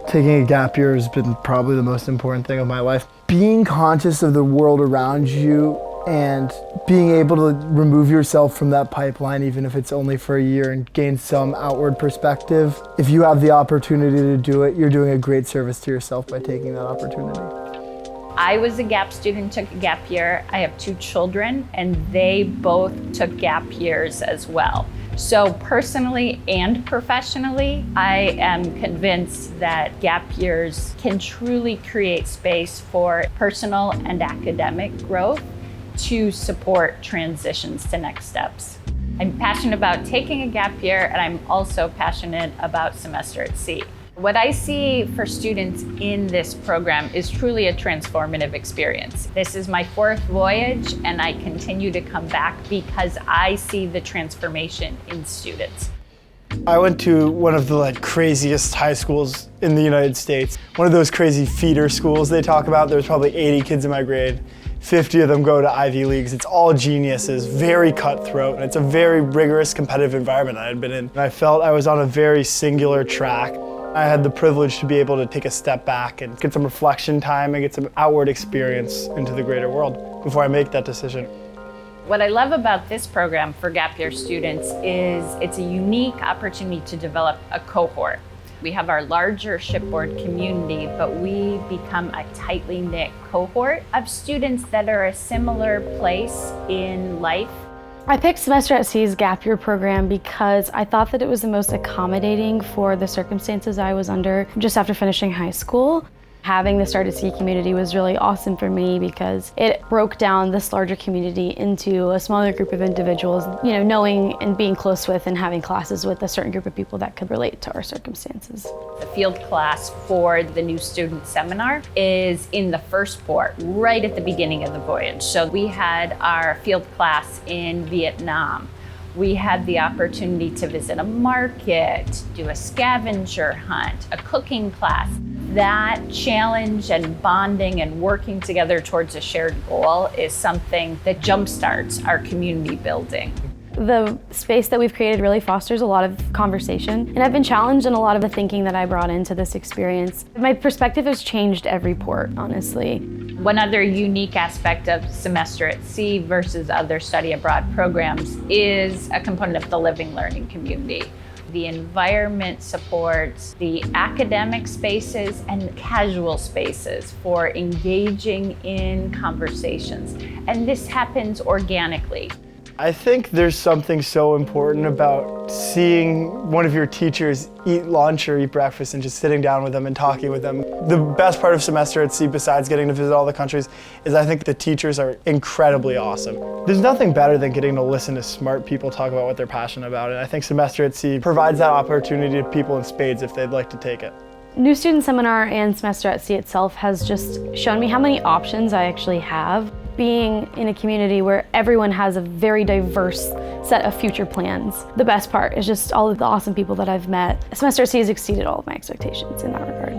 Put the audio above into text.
Taking a gap year has been probably the most important thing of my life. Being conscious of the world around you and being able to remove yourself from that pipeline, even if it's only for a year, and gain some outward perspective. If you have the opportunity to do it, you're doing a great service to yourself by taking that opportunity. I was a GAP student, took a gap year. I have 2 children, and they both took gap years as well. So personally and professionally, I am convinced that gap years can truly create space for personal and academic growth to support transitions to next steps. I'm passionate about taking a gap year, and I'm also passionate about Semester at Sea. What I see for students in this program is truly a transformative experience. This is my 4th voyage, and I continue to come back because I see the transformation in students. I went to one of the craziest high schools in the United States. One of those crazy feeder schools they talk about. There's probably 80 kids in my grade. 50 of them go to Ivy Leagues. It's all geniuses, very cutthroat, and it's a very rigorous competitive environment I had been in. And I felt I was on a very singular track. I had the privilege to be able to take a step back and get some reflection time and get some outward experience into the greater world before I make that decision. What I love about this program for gap year students is it's a unique opportunity to develop a cohort. We have our larger shipboard community, but we become a tightly knit cohort of students that are a similar place in life. I picked Semester at Sea's gap year program because I thought that it was the most accommodating for the circumstances I was under just after finishing high school. Having the Start at Sea community was really awesome for me because it broke down this larger community into a smaller group of individuals, knowing and being close with and having classes with a certain group of people that could relate to our circumstances. The field class for the new student seminar is in the first port, right at the beginning of the voyage. So we had our field class in Vietnam. We had the opportunity to visit a market, do a scavenger hunt, a cooking class. That challenge and bonding and working together towards a shared goal is something that jumpstarts our community building. The space that we've created really fosters a lot of conversation, and I've been challenged in a lot of the thinking that I brought into this experience. My perspective has changed every port, honestly. One other unique aspect of Semester at Sea versus other study abroad programs is a component of the living learning community. The environment supports the academic spaces and casual spaces for engaging in conversations, and this happens organically. I think there's something so important about seeing one of your teachers eat lunch or eat breakfast and just sitting down with them and talking with them. The best part of Semester at Sea, besides getting to visit all the countries, is I think the teachers are incredibly awesome. There's nothing better than getting to listen to smart people talk about what they're passionate about, and I think Semester at Sea provides that opportunity to people in spades if they'd like to take it. New Student Seminar and Semester at Sea itself has just shown me how many options I actually have. Being in a community where everyone has a very diverse set of future plans. The best part is just all of the awesome people that I've met. Semester at Sea has exceeded all of my expectations in that regard.